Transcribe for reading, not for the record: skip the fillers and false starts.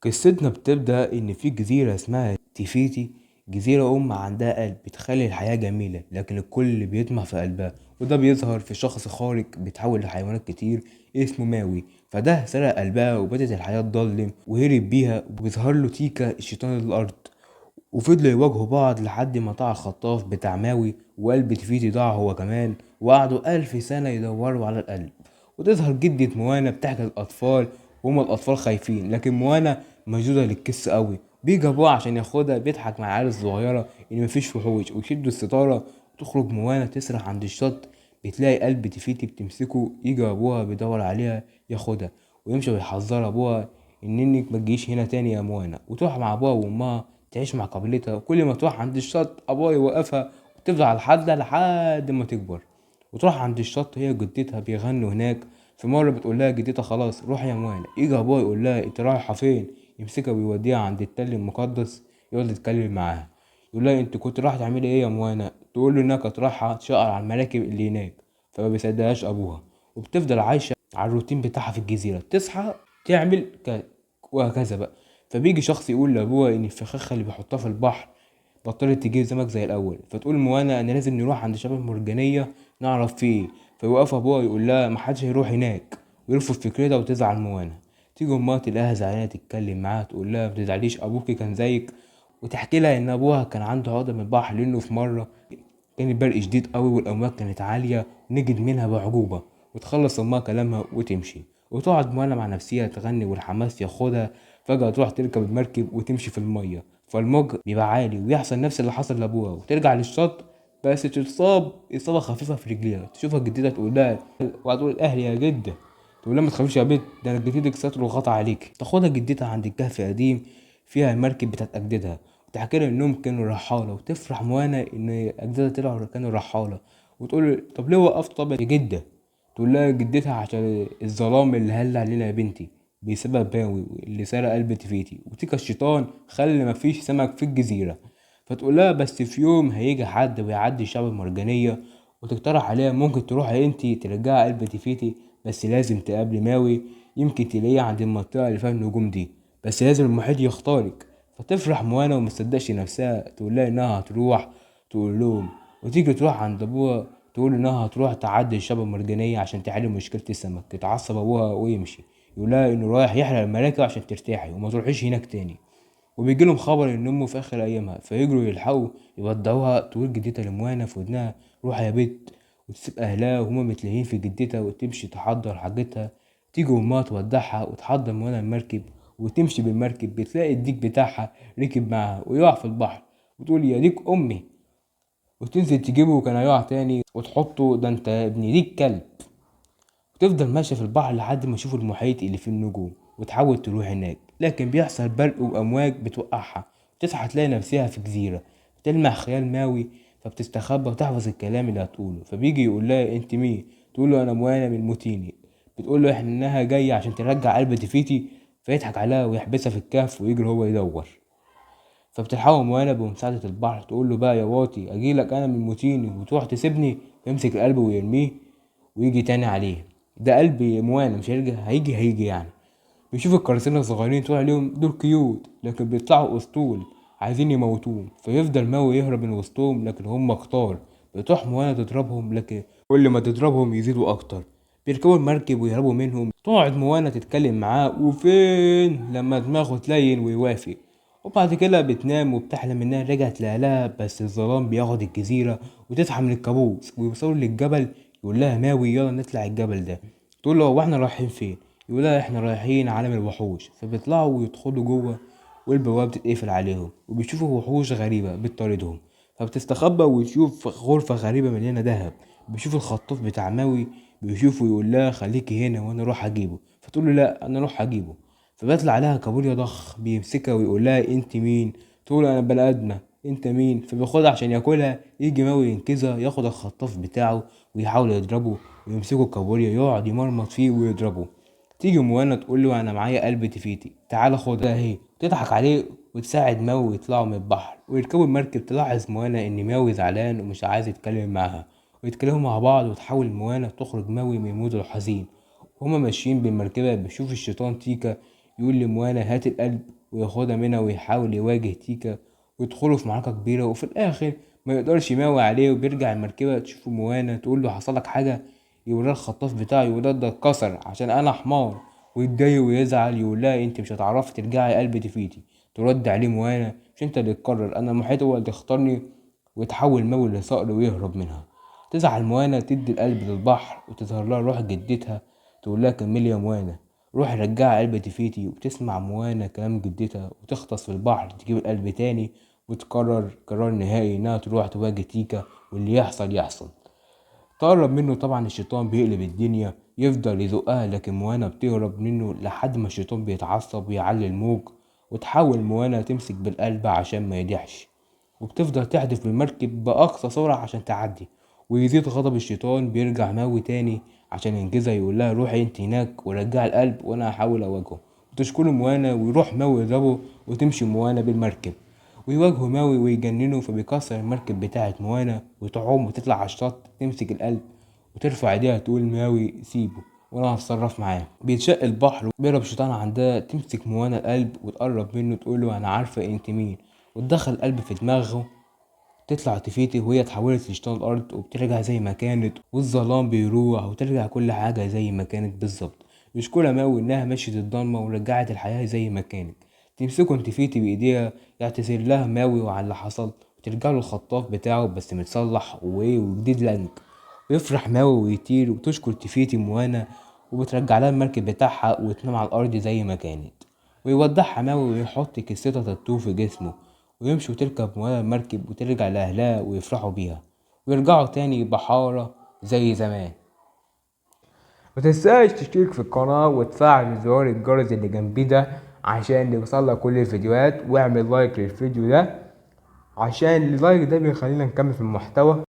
قصتنا بتبدأ إن في جزيرة اسمها تيفيتي. جزيرة عندها قلب بتخلي الحياة جميلة، لكن الكل بيطمع في قلبها، وده بيظهر في شخص خارق بيتحول لحيوانات كتير اسمه ماوي. فده سرق قلبها وبدت الحياة تضلم وهرب بيها، وبيظهر له تيكا الشيطان الأرض. وفضلوا يواجهوا بعض لحد ما طلع الخطاف بتاع ماوي، وقلب تيفيتي ضاع هو كمان، وقعدوا 1000 سنة يدوروا على القلب. وتظهر جدة موانا بتحكي للأطفال، وهما الأطفال خايفين، لكن موانا مشدودة للكس قوي. بيجي أبوها عشان ياخدها، بيضحك مع العيال الصغيرة إن مفيش وحوش، ويشدوا الستارة وتخرج موانا تسرح عند الشط. بتلاقي قلب تيفيتي بتمسكه، يجي أبوها بيدور عليها ياخدها، ويمشي ويحذر أبوها إنك متجيش هنا تاني يا موانا، وتروح مع أبوها وأمها تعيش مع قبيلتها. وكل ما تروح عند الشط أبوها يوقفها، وتفضل على الحد لحد ما تكبر وتروح عند الشط هي وجدتها بيغنوا هناك. في مرة بتقول لها جدتها خلاص روح يا موانا، يجي أبوها يقول لها انت رايحة فين، يمسكها ويوديها عند التل المقدس يقعد يتكلم معاها. يقول لها انت كنت رايحة تعملي ايه يا موانا، تقول له انها كانت رايحة تشقر على المراكب اللي هناك. فما بيصدقهاش أبوها، وبتفضل عايشة على الروتين بتاعها في الجزيرة، تصحى تعمل وهكذا بقى. فبيجي شخص يقول لأبوها إن الفخاخة اللي بيحطها في البحر بطلت تجيب سمك زي الأول، فتقول موانا أنا لازم نروح عند شبه مرجانية نعرف فيه. فيوقف أبوها يقول لها محدش هيروح هناك، ويرفض فكرتها وتزعل موانا. تيجي أمها تلاقيها زعلانة تتكلم معاها، تقول لها متزعليش أبوكي كان زيك، وتحكي لها إن أبوها كان عنده عقدة من البحر، لأنه في مرة كان البرق شديد قوي والأمواج كانت عالية ونجد منها بعجوبة. وتخلص أمها كلامها وتمشي، وتقعد موانا مع نفسها تغني والحماس ياخدها. فجأة تروح تركب المركب وتمشي في المية، فالموج بيبقى عالي ويحصل نفس اللي حصل لأبوها، وترجع للشط بس تتصاب إصابة خفيفة في رجليها. تشوفها جدتها تقول لها وهتقول أهلي يا جدة، تقول لها ما تخافيش يا بنت، ده أنا جدتك ستر وغطى عليك. تاخدها جدتها عند الكهف قديم فيها المركب بتاعت أجدادها، وتحكي لها إنهم كانوا رحالة، وتفرح موانا إن أجدادها طلعوا كانوا رحالة. وتقول له طب ليه وقفت طب يا جدة، تقول لها جدتها عشان الظلام اللي هل علينا يا بنتي بسبب باوي اللي سرق قلب تفيتي، وتيكا الشيطان خلى مفيش سمك في الجزيرة. فتقول لها بس في يوم هيجي حد ويعدي الشعب المرجانية، وتقترح عليها ممكن تروحي انتي ترجعي قلب تفيتي، بس لازم تقابلي ماوي، يمكن تلاقيه عند المنطقة اللي فيها النجوم دي، بس لازم المحيط يختارك. فتفرح موانا ومصدقش نفسها، تقول لها انها هتروح تقول لهم، وتيجي تروح عند ابوها تقول انها هتروح تعدي الشبكة المرجانية عشان تحل مشكلة السمك. تتعصب ابوها ويمشي، يقول لها انه رايح يحرق المراكب عشان ترتاحي وما تروحيش هناك تاني. وبيجي لهم خبر ان امه في اخر ايامها، فيجروا يلحقوا يودعوها. تقول جدتها لموانا في ودنها روح يا بت، وتسيب اهلها وهما متلهين في جدتها وتمشي تحضر حاجتها. تيجي امها تودعها وتحضر موانا المركب وتمشي بالمركب. بتلاقي الديك بتاعها ركب معاها ويقع في البحر، وتقول يا ديك امي، وتنزل تجيبه كان هيقع تاني وتحطه ده انت يا ابني ديك كلب. وتفضل ماشية في البحر لحد ما تشوف المحيط اللي فيه النجوم، وتحاول تروح هناك، لكن بيحصل برق وأمواج بتوقعها. تصحى تلاقي نفسها في جزيرة تلمح خيال ماوي، فبتستخبى وتحفظ الكلام اللي هتقوله. فبيجي يقول لها انت مين، تقول له انا موانا من موتيني. بتقول له احنا انها جاية عشان ترجع قلب تفيتي، فيضحك عليها ويحبسها في الكهف ويجري هو يدور. فبتلحقه موانا بمساعدة البحر، تقول له بقى يا واطي اجيلك انا من موتيني وتروح تسيبني، يمسك القلب ويرميه ويجي تاني عليه. ده قلب موانا مش هيرجع، هيجي يعني. بيشوف القراصنة الصغيرين طول عليهم دول كيوت، لكن بيطلعوا اسطول عايزين يموتوهم. فيفضل ماوي يهرب من وسطهم، لكن هم كتار. بتروح موانا تضربهم، لكن كل ما تضربهم يزيدوا اكتر. بيركبوا المركب ويهربوا منهم. تقعد موانا تتكلم معاه وفين لما دماغه تلين ويوافق. وبعد كده بتنام وبتحلم انها رجعت لأهلها، بس الظلام بياخد الجزيرة. وتصحى من الكابوس ويوصلوا للجبل. يقول لها ماوي يلا نطلع الجبل ده، تقول له هو احنا رايحين فين، يقول لها احنا رايحين عالم الوحوش. فبيطلعوا ويدخلوا جوه، والبوابة بتتقفل عليهم، وبيشوفوا وحوش غريبة بتطاردهم. فبتستخبى وتشوف غرفة غريبة مليانة دهب. بيشوف الخطاف بتاع ماوي، بيشوفه يقول لها خليكي هنا وانا اروح اجيبه، فتقول له لا انا اروح اجيبه. فبيطلع عليها كابوريا ضخ بيمسكها ويقول لها انت مين، تقول انا بني ادمه انت مين. فبياخدها عشان ياكلها. يجي ماوي ينقذها، ياخد الخطاف بتاعه ويحاول يضربه، ويمسكه الكابوريا يقعد يمرمط فيه ويضربه. تيجي موانا تقول له انا معايا قلب تفيتي تعالى خدها اهي، تضحك عليه وتساعد ماوي يطلعوا من البحر ويركبوا المركب. تلاحظ موانا ان ماوي زعلان ومش عايز يتكلم معاها، ويتكلموا مع بعض، وتحاول موانا تخرج ماوي من موده الحزين. وهما ماشيين بالمركبة بيشوف الشيطان تيكا يقول لموانا هات القلب وياخدها منها ويحاول يواجه تيكا ويدخلوا في معركة كبيرة، وفي الآخر ما يقدرش يماوي عليه وبيرجع المركبة تشوفه موانا تقول له حصلك حاجة، يوراه الخطاف بتاعه يقول ده اتكسر عشان أنا حمار، ويتضايق ويزعل يقول لها انت مش هتعرفي ترجعي قلب تفيتي. ترد عليه موانا مش انت اللي تقرر، انا المحيط هو اللي اختارني، ويتحول ماوي لصقر ويهرب منها. تزعل موانا تدي القلب للبحر وتظهر لها روح جدتها تقول لها كملي يا موانا روح رجعي قلب تفيتي، وتسمع موانا كلام جدتها وتغطس في البحر تجيب القلب تاني، وتقرر قرار نهائي انها تروح تواجه تيكا واللي يحصل يحصل. تقرب منه طبعا الشيطان بيقلب الدنيا يفضل يزقها، لكن موانا بتهرب منه لحد ما الشيطان بيتعصب ويعلي الموج، وتحاول موانا تمسك بالقلب عشان ما يضيعش، وبتفضل تحدف بالمركب بأقصى سرعة عشان تعدي، ويزيد غضب الشيطان بيرجع ماوي تاني عشان ينجزها يقول لها روحي انت هناك ورجعي القلب وانا هحاول اواجهه، وتشكره موانا ويروح ماوي يضربه وتمشي موانا بالمركب، ويواجهه ماوي ويجننه فبيكسر المركب بتاعة موانا وتعوم وتطلع على الشط تمسك القلب وترفع ايديها تقول ماوي سيبه وانا هتصرف معاه. بيتشق البحر وبيهرب الشيطان عندها تمسك موانا القلب وتقرب منه تقول له انا عارفة انت مين، وتدخل القلب في دماغه، تطلع تفيتي وهي اتحولت لشيطان الارض وبترجع زي ما كانت، والظلام بيروح وترجع كل حاجة زي ما كانت بالظبط. يشكرها ماوي انها مشيت الضلمة ورجعت الحياة زي ما كانت. تمسكه تفيتي بايديها يعتذر لها ماوي وعلى اللي حصل، وترجع له الخطاف بتاعه بس متصلح وجديد لانك، ويفرح ماوي ويطير وتشكر تفيتي موانا وبترجع لها المركب بتاعها وتنام على الارض زي ما كانت، ويودعها ماوي ويحط كستها تاتو في جسمه، ويمشي وتركب موانا المركب وترجع لأهلها ويفرحوا بيها ويرجعوا تاني بحارة زي زمان. متنساش تشترك في القناة وتفعل زرار الجرس اللي جنبي ده عشان يوصلك كل الفيديوهات، واعمل لايك للفيديو ده عشان اللايك ده بيخلينا نكمل في المحتوى.